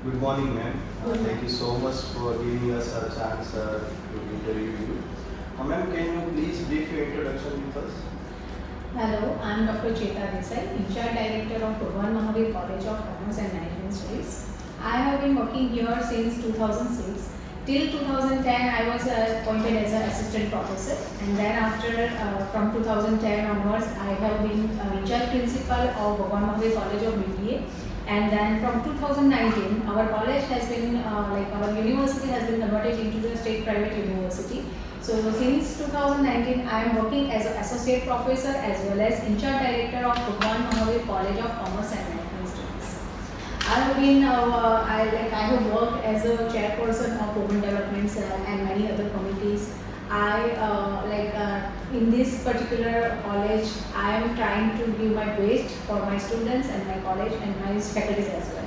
Good morning, ma'am. Good Thank you morning. so much for giving us a chance to interview you. Ma'am, can you please brief your introduction with us? Hello, I am Dr. Cheta Desai, in-charge director of Bhagwan Mahavir College of Commerce and Management Studies. I have been working here since 2006. Till 2010, I was appointed as an assistant professor, and then after from 2010 onwards, I have been in-charge principal of Bhagwan Mahavir College of BBA. And then from 2019, our college has been our university has been converted into a state private university. So since 2019, I am working as an associate professor as well as in-charge director of Bhagwan Mahavir College of Commerce and Management Studies. I have been I have worked as a chairperson of urban developments and many other committees. In this particular college, I am trying to give my best for my students and my college and my faculties as well.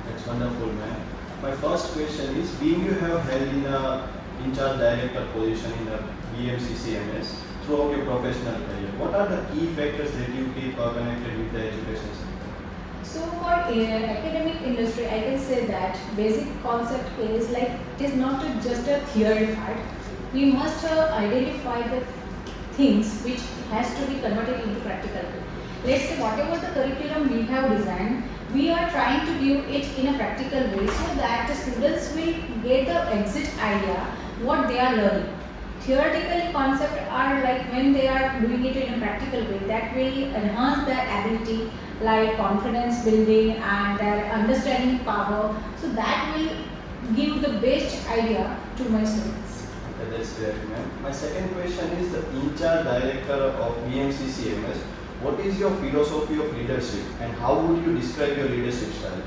That's wonderful, ma'am. My first question is, being you have held in a in-charge director position in the BMCCMS throughout your professional career, what are the key factors that you keep connected with the education sector? So for academic industry, I can say that basic concept is like it is not just a theory part. We must identify the things which has to be converted into practical way. Let's say whatever the curriculum we have designed, we are trying to give it in a practical way so that the students will get the exit idea what they are learning. Theoretically concepts are like when they are doing it in a practical way that will enhance their ability like confidence building and their understanding power. So that will give the best idea to my students. Okay, that's great, ma'am. My second question is the in-charge director of BMCCMS. What is your philosophy of leadership and how would you describe your leadership style?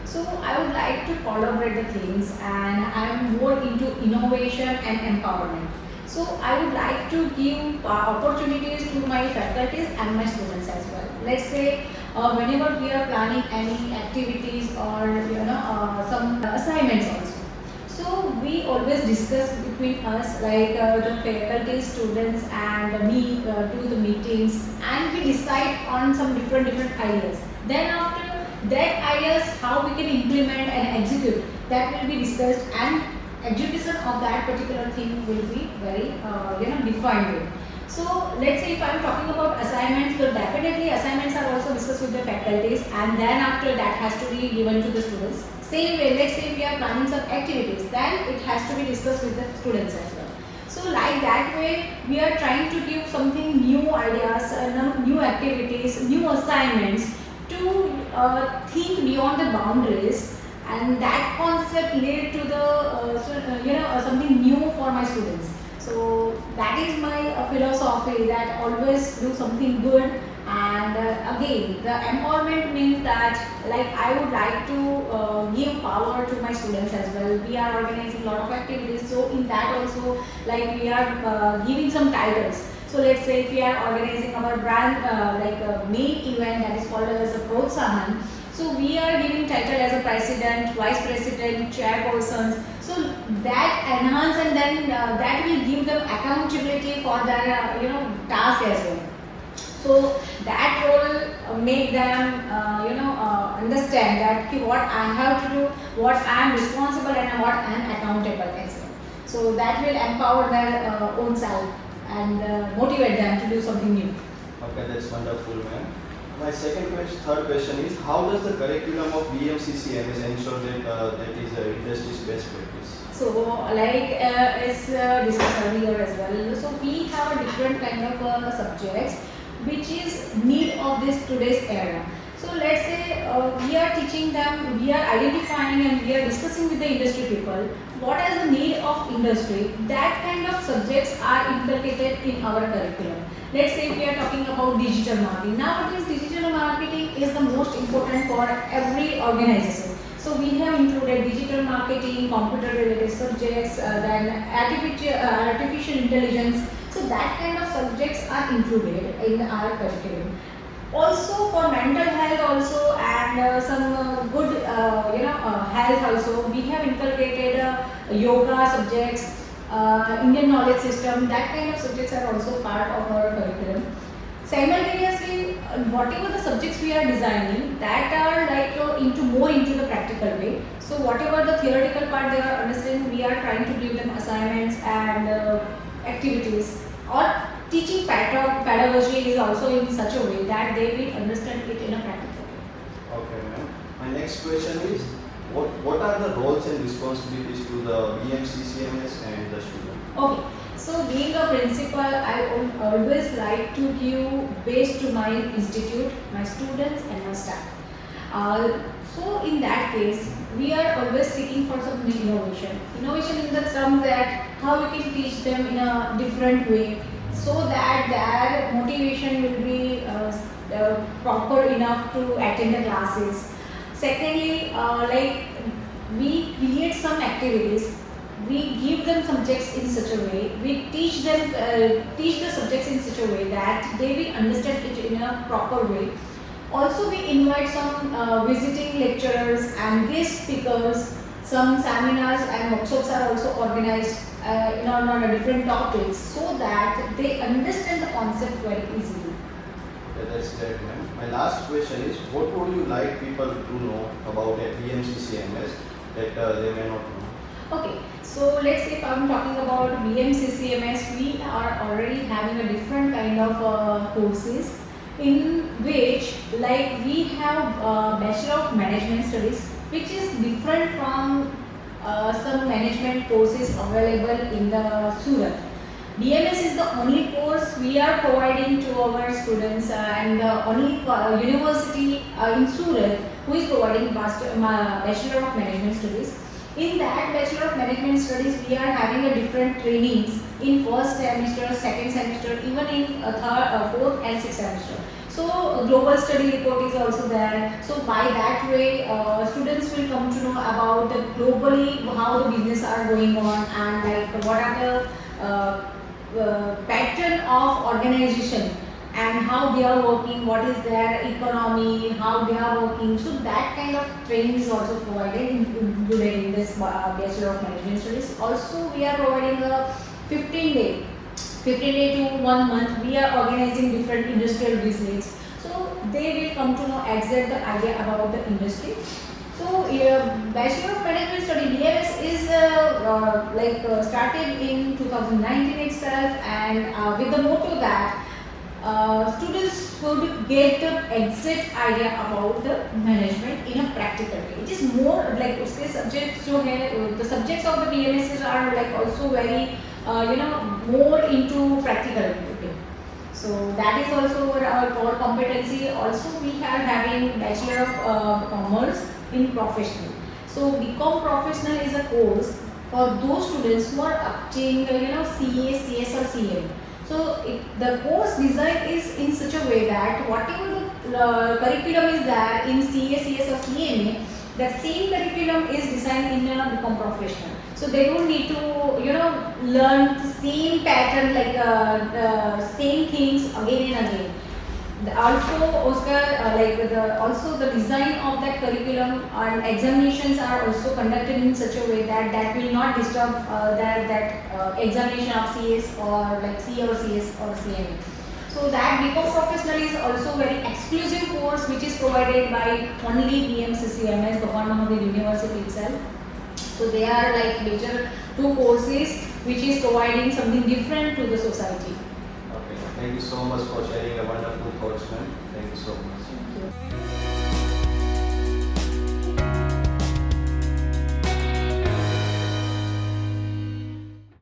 So I would like to collaborate the things and I am more into innovation and empowerment. So I would like to give opportunities to my faculties and my students as well. Let's say whenever we are planning any activities or some assignments also. So we always discuss between us the faculty, students and me do the meetings and we decide on some different ideas. Then after that ideas how we can implement and execute that will be discussed and execution of that particular thing will be very defined way. So let's say if I am talking about assignments, so definitely assignments are also discussed with the faculties and then after that has to be given to the students. Same way, let's say we are planning some activities, then it has to be discussed with the students as well. So like that way, we are trying to give something new ideas, new activities, new assignments to think beyond the boundaries, and that concept led to the something new for my students. So that is my philosophy that always do something good. And again, the empowerment means that like I would like to give power to my students as well. We are organizing a lot of activities, so in that also like we are giving some titles. So let's say if we are organizing our brand main event that is called as a Protsahan. So we are giving title as a president, vice president, chairpersons. So that enhance and then that will give them accountability for their task as well. So that role make them understand that what I have to do, what I am responsible and what I am accountable as well. So that will empower their own self and motivate them to do something new. Okay, that's wonderful, ma'am. My third question is, how does the curriculum of BMCCMS ensure that is industry's best practice? So as discussed earlier as well. So we have a different kind of subjects which is need of this today's era. So let's say we are teaching them, we are identifying and we are discussing with the industry people what is the need of industry. That kind of subjects are inculcated in our curriculum. Let's say we are talking about digital marketing. Nowadays digital marketing is the most important for every organization. So we have included digital marketing, computer related subjects, then artificial intelligence. So that kind of subjects are included in our curriculum. Also for mental health also and some good health also we have inculcated yoga subjects, Indian knowledge system. That kind of subjects are also part of our curriculum. Simultaneously, whatever the subjects we are designing that are into more into the practical way. So whatever the theoretical part they are understanding, we are trying to give them assignments and activities, or teaching pedagogy is also in such a way that they will understand it in a practical way. Okay, ma'am. My next question is, what are the roles and responsibilities to the BMCCMS and the student? Okay, so being a principal, I would always like to give best to my institute, my students and my staff. So in that case, we are always seeking for some innovation. Innovation in the term that how we can teach them in a different way, so that their motivation will be proper enough to attend the classes. Secondly, like we create some activities, we give them subjects in such a way, we teach them teach the subjects in such a way that they will understand it in a proper way. Also, we invite some visiting lecturers and guest speakers. Some seminars and workshops are also organized on a different topics, so that they understand the concept very easily. Okay, that's great, ma'am. My last question is, what would you like people to know about a BMCCMS that they may not know? Okay, so let's say if I'm talking about BMCCMS, we are already having a different kind of courses, in which like we have Bachelor of Management Studies, which is different from some management courses available in the Surat. BMS is the only course we are providing to our students and the only university in Surat who is providing Bachelor of Management Studies. In that Bachelor of Management Studies, we are having a different trainings in first semester, second semester, even in third, fourth and sixth semester. So global study report is also there. So by that way, students will come to know about the globally how the business are going on, and like what are the pattern of organization and how they are working, what is their economy, how they are working. So that kind of training is also provided included in this Bachelor of Management Studies. Also, we are providing a 15-day to 1 month. We are organizing different industrial visits. So they will come to know exact the idea about the industry. So Bachelor of Management Study BMS is started in 2019 itself, and with the motto that students could get the exact idea about the management in a practical way. It is more like उसके subjects जो है, the subjects of the BMS are like also very more into practical activity. So that is also our core competency. Also, we are having Bachelor of Commerce in Professional. So BCom Professional is a course for those students who are obtaining CA, CS or CM. So the course design is in such a way that whatever the curriculum is there in CA, CS or CMA, that same curriculum is designed in a BCom Professional. So they don't need to learn the same pattern, like the same things again and again. Also the design of that curriculum and examinations are also conducted in such a way that will not disturb that examination of CS or like CA or CS or CMA. So that BCom Professional is also very exclusive course which is provided by only BMCCMS, Bhagwan Mahaveer University itself. So they are like major two courses which is providing something different to the society. Okay, thank you so much for sharing a wonderful thoughts, ma'am. Thank you so much. Thank you.